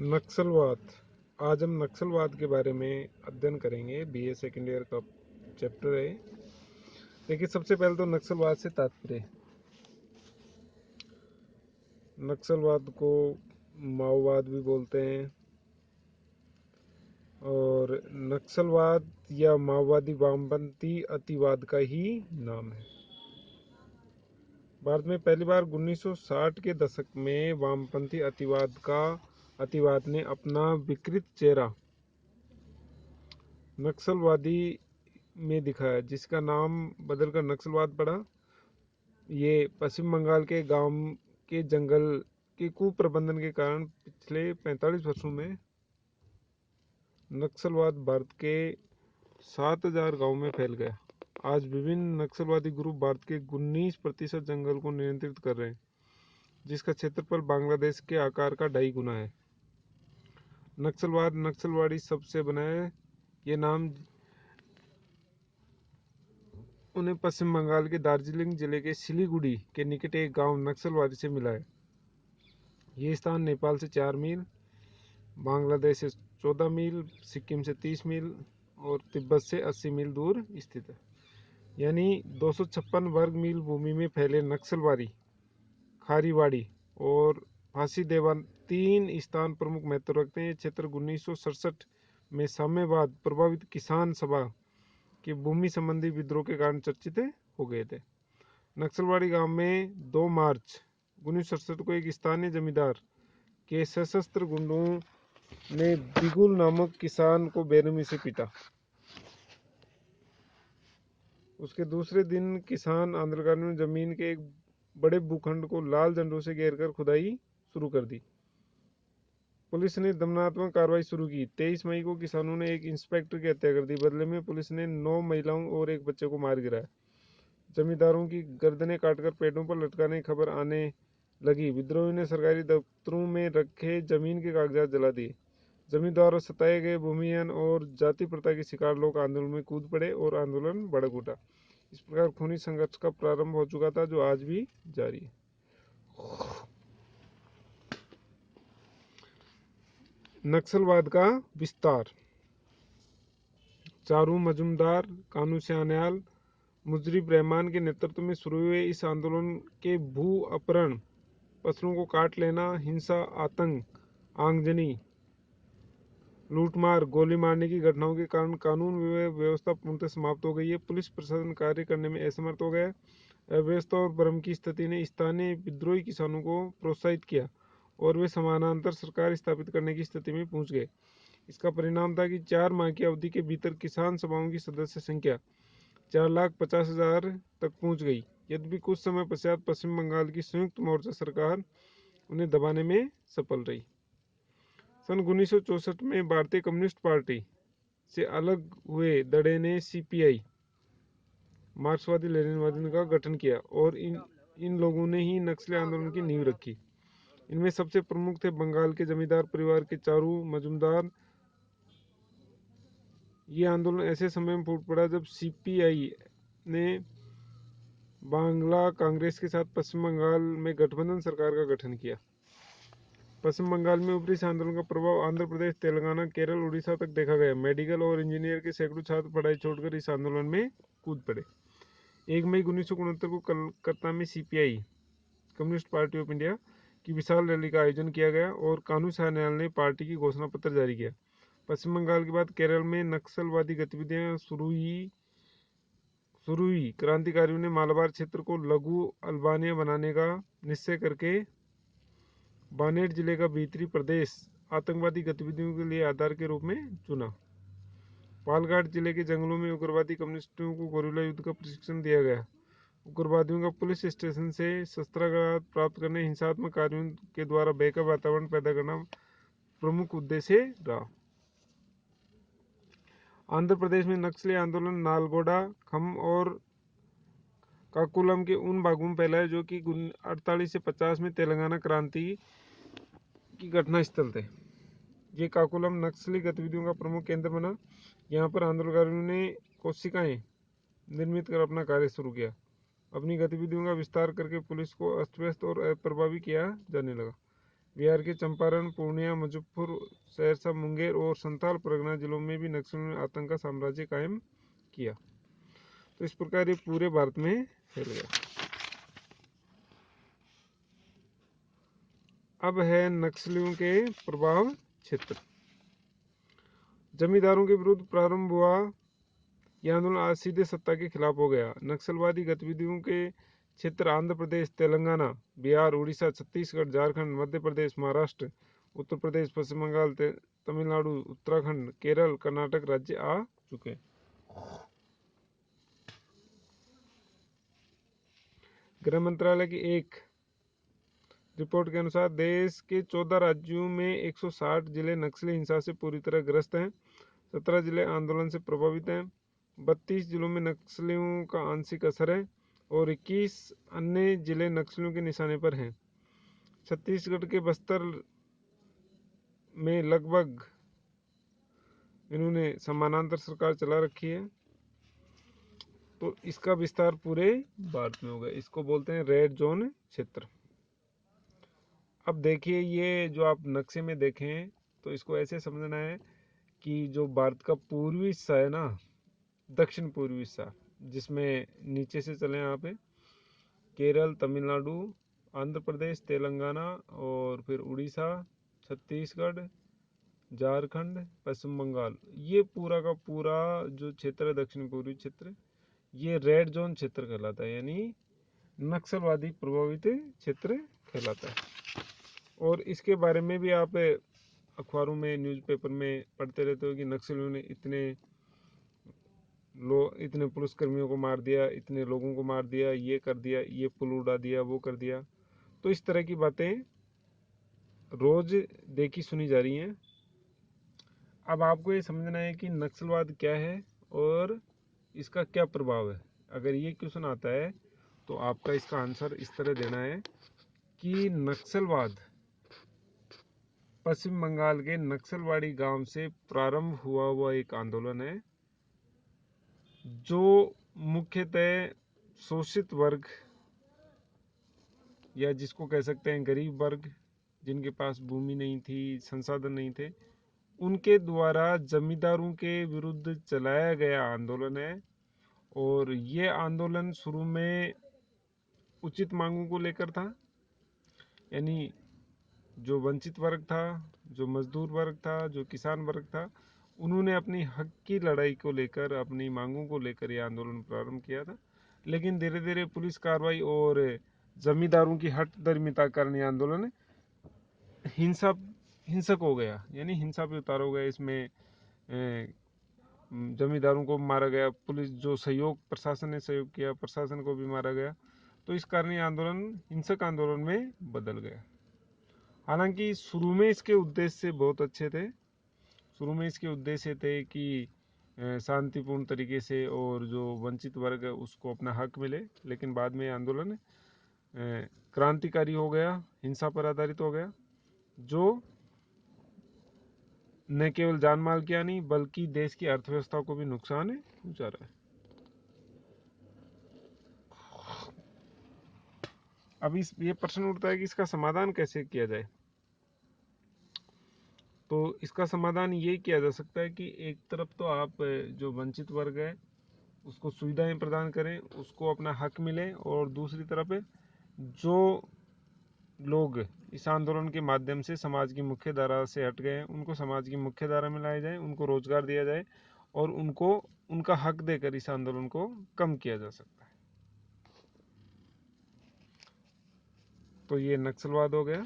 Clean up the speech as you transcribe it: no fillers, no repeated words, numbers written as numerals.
नक्सलवाद। आज हम नक्सलवाद के बारे में अध्ययन करेंगे। बीए सेकेंड ईयर का चैप्टर है। देखिए, सबसे पहले तो नक्सलवाद से तात्पर्य। नक्सलवाद को माओवाद भी बोलते हैं और नक्सलवाद या माओवादी वामपंथी अतिवाद का ही नाम है। भारत में पहली बार 1960 के दशक में वामपंथी अतिवाद ने अपना विकृत चेहरा नक्सलवादी में दिखाया, जिसका नाम बदलकर नक्सलवाद पड़ा। ये पश्चिम बंगाल के गांव के जंगल के कुप्रबंधन के कारण पिछले 45 वर्षों में नक्सलवाद भारत के 7000 गांवों में फैल गया। आज विभिन्न नक्सलवादी ग्रुप भारत के 19% जंगल को नियंत्रित कर रहे हैं, जिसका क्षेत्रफल बांग्लादेश के आकार का 2.5 गुना है। नक्सलवाद नक्सलवाड़ी शब्द से बना है। ये नाम उन्हें पश्चिम बंगाल के दार्जिलिंग जिले के सिलीगुड़ी के निकट एक गांव नक्सलवादी से मिला है। ये स्थान नेपाल से 4 मील, बांग्लादेश से 14 मील, सिक्किम से 30 मील और तिब्बत से 80 मील दूर स्थित है। यानी 256 वर्ग मील भूमि में फैले नक्सलवादी खारीवाड़ी और फांसी देवा 3 स्थान प्रमुख महत्व रखते हैं। ये क्षेत्र 1967 में साम्यवाद प्रभावित किसान सभा के भूमि संबंधी विद्रोह के कारण चर्चित हो गए थे। नक्सलवाड़ी गांव में 2 मार्च 1967 को एक स्थानीय जमींदार के सशस्त्र गुंडों ने बिगुल नामक किसान को बेरहमी से पीटा। उसके दूसरे दिन किसान आंदोलनकारियों ने जमीन के एक बड़े भूखंड को लाल झंडों से घेरकर खुदाई शुरू कर दी। पुलिस ने दमनात्मक कार्रवाई शुरू की। 23 मई को किसानों ने एक इंस्पेक्टर की हत्या कर दी। बदले में पुलिस ने 9 महिलाओं और एक बच्चे को मार गिराया। जमींदारों की गर्दनें काटकर पेड़ों पर लटकाने की खबर आने लगी। विद्रोहियों ने सरकारी दफ्तरों में रखे जमीन के कागजात जला दिए। जमींदारों सताए गए भूमिहीन और जाति प्रथा के शिकार लोग आंदोलन में कूद पड़े और आंदोलन भड़क उठा। इस प्रकार खूनी संघर्ष का प्रारंभ हो चुका था, जो आज भी जारी है। नक्सलवाद का विस्तार। चारू मजुमदार, कानू सन्याल, मुजरिब रहमान के नेतृत्व में शुरू हुए इस आंदोलन के भू अपहरण, पशुओं को काट लेना, हिंसा, आतंक, आगजनी, लूटमार, गोली मारने की घटनाओं के कारण कानून व्यवस्था पूर्णतः समाप्त हो गई है। पुलिस प्रशासन कार्य करने में असमर्थ हो गया। अव्यवस्था और भ्रम की स्थिति ने स्थानीय विद्रोही किसानों को प्रोत्साहित किया और वे समानांतर सरकार स्थापित करने की स्थिति में पहुंच गए। इसका परिणाम था कि 4 माह की अवधि के भीतर किसान सभाओं की सदस्य संख्या 4,50,000 तक पहुंच गई। यद्यपि कुछ समय पश्चात पश्चिम बंगाल की संयुक्त मोर्चा सरकार उन्हें दबाने में सफल रही। सन 1964 में भारतीय कम्युनिस्ट पार्टी से अलग हुए दड़े ने सीपीआई मार्क्सवादी लेनिनवादी का गठन किया और इन लोगों ने ही नक्सली आंदोलन की नींव रखी। इनमें सबसे प्रमुख थे बंगाल के जमींदार परिवार के चारू मजुमदार। ये आंदोलन ऐसे समय में फूट पड़ा जब सीपीआई ने बांग्ला कांग्रेस के साथ पश्चिम बंगाल में गठबंधन सरकार का गठन किया। पश्चिम बंगाल में उभरी इस आंदोलन का प्रभाव आंध्र प्रदेश, तेलंगाना, केरल, उड़ीसा तक देखा गया। मेडिकल और इंजीनियर के सैकड़ों छात्र पढ़ाई छोड़कर इस आंदोलन में कूद पड़े। 1 मई 1969 को कलकत्ता में CPI communist party of India की विशाल रैली का आयोजन किया गया और कानू सन्याल ने पार्टी की घोषणा पत्र जारी किया। पश्चिम बंगाल के बाद केरल में नक्सलवादी गतिविधियां शुरू हुई। क्रांतिकारियों ने मालाबार क्षेत्र को लघु अल्बानिया बनाने का निश्चय करके बानेर जिले का भीतरी प्रदेश आतंकवादी गतिविधियों के लिए आधार के रूप में चुना। पालघाट जिले के जंगलों में उग्रवादी कम्युनिस्टों को गोरिल्ला युद्ध का प्रशिक्षण दिया गया। उग्रवादियों का पुलिस स्टेशन से शस्त्रागार प्राप्त करने, हिंसात्मक कार्यों के द्वारा भय का वातावरण पैदा करना प्रमुख उद्देश्य रहा। आंध्र प्रदेश में नक्सली आंदोलन नालगोंडा, खम और काकुलम के उन भागों में फैला है जो कि 48 से 50 में तेलंगाना क्रांति की घटना स्थल थे। ये काकुलम नक्सली गतिविधियों का प्रमुख केंद्र बना। यहाँ पर आंदोलनकारियों ने कोशिकाएं निर्मित कर अपना कार्य शुरू किया। अपनी गतिविधियों का विस्तार करके पुलिस को अस्त व्यस्त और अप्रभावी किया जाने लगा। बिहार के चंपारण, पूर्णिया, मुजफ्फरपुर, सहरसा, मुंगेर और संथाल परगना जिलों में भी नक्सलियों ने आतंक का साम्राज्य कायम किया। तो इस प्रकार ये पूरे भारत में फैल गया। अब है नक्सलियों के प्रभाव क्षेत्र। जमींदारों के विरुद्ध प्रारंभ हुआ यह आंदोलन आज सीधे सत्ता के खिलाफ हो गया। नक्सलवादी गतिविधियों के क्षेत्र आंध्र प्रदेश, तेलंगाना, बिहार, उड़ीसा, छत्तीसगढ़, झारखंड, मध्य प्रदेश, महाराष्ट्र, उत्तर प्रदेश, पश्चिम बंगाल, तमिलनाडु, उत्तराखंड, केरल, कर्नाटक राज्य आ चुके। गृह मंत्रालय की एक रिपोर्ट के अनुसार देश के 14 राज्यों में 160 जिले नक्सली हिंसा से पूरी तरह ग्रस्त हैं। 17 जिले आंदोलन से प्रभावित हैं। 32 जिलों में नक्सलियों का आंशिक असर है और 21 अन्य जिले नक्सलियों के निशाने पर हैं। छत्तीसगढ़ के बस्तर में लगभग इन्होंने समानांतर सरकार चला रखी है। तो इसका विस्तार पूरे भारत में होगा। इसको बोलते हैं रेड जोन क्षेत्र। अब देखिए, ये जो आप नक्शे में देखें तो इसको ऐसे समझना है कि जो भारत का पूर्वी हिस्सा है ना, दक्षिण पूर्वी हिस्सा, जिसमें नीचे से चले यहाँ पे केरल, तमिलनाडु, आंध्र प्रदेश, तेलंगाना और फिर उड़ीसा, छत्तीसगढ़, झारखंड, पश्चिम बंगाल, ये पूरा का पूरा जो क्षेत्र है दक्षिण पूर्वी क्षेत्र, ये रेड जोन क्षेत्र कहलाता है, यानी नक्सलवादी प्रभावित क्षेत्र कहलाता है। और इसके बारे में भी आप अखबारों में, न्यूज़पेपर में पढ़ते रहते हो कि नक्सलियों ने इतने पुलिसकर्मियों को मार दिया, इतने लोगों को मार दिया, ये कर दिया, ये पुल उड़ा दिया, वो कर दिया। तो इस तरह की बातें रोज देखी सुनी जा रही हैं। अब आपको ये समझना है कि नक्सलवाद क्या है और इसका क्या प्रभाव है। अगर ये क्वेश्चन आता है तो आपका इसका आंसर इस तरह देना है कि नक्सलवाद पश्चिम बंगाल के नक्सलवाड़ी गांव से प्रारंभ हुआ एक आंदोलन है जो मुख्यतः शोषित वर्ग या जिसको कह सकते हैं गरीब वर्ग, जिनके पास भूमि नहीं थी, संसाधन नहीं थे, उनके द्वारा जमींदारों के विरुद्ध चलाया गया आंदोलन है। और ये आंदोलन शुरू में उचित मांगों को लेकर था, यानी जो वंचित वर्ग था, जो मजदूर वर्ग था, जो किसान वर्ग था, उन्होंने अपनी हक की लड़ाई को लेकर, अपनी मांगों को लेकर यह आंदोलन प्रारंभ किया था। लेकिन धीरे धीरे पुलिस कार्रवाई और जमींदारों की हट दर्मिता के कारण यह आंदोलन हिंसक हो गया, यानी हिंसा पे उतार हो गया। इसमें जमींदारों को मारा गया, पुलिस जो सहयोग, प्रशासन ने सहयोग किया, प्रशासन को भी मारा गया। तो इस कारण यह आंदोलन हिंसक आंदोलन में बदल गया। हालांकि शुरू में इसके उद्देश्य बहुत अच्छे थे। शुरू में इसके उद्देश्य थे कि शांतिपूर्ण तरीके से और जो वंचित वर्ग है उसको अपना हक मिले। लेकिन बाद में आंदोलन क्रांतिकारी हो गया, हिंसा पर आधारित हो गया, जो न केवल जान माल की हानि बल्कि देश की अर्थव्यवस्था को भी नुकसान पहुंचा रहा है। अब ये प्रश्न उठता है कि इसका समाधान कैसे किया जाए। तो इसका समाधान ये किया जा सकता है कि एक तरफ तो आप जो वंचित वर्ग है उसको सुविधाएं प्रदान करें, उसको अपना हक मिले, और दूसरी तरफ जो लोग इस आंदोलन के माध्यम से समाज की मुख्य धारा से हट गए हैं उनको समाज की मुख्य धारा में लाया जाए, उनको रोजगार दिया जाए और उनको उनका हक देकर इस आंदोलन को कम किया जा सकता है। तो ये नक्सलवाद हो गया।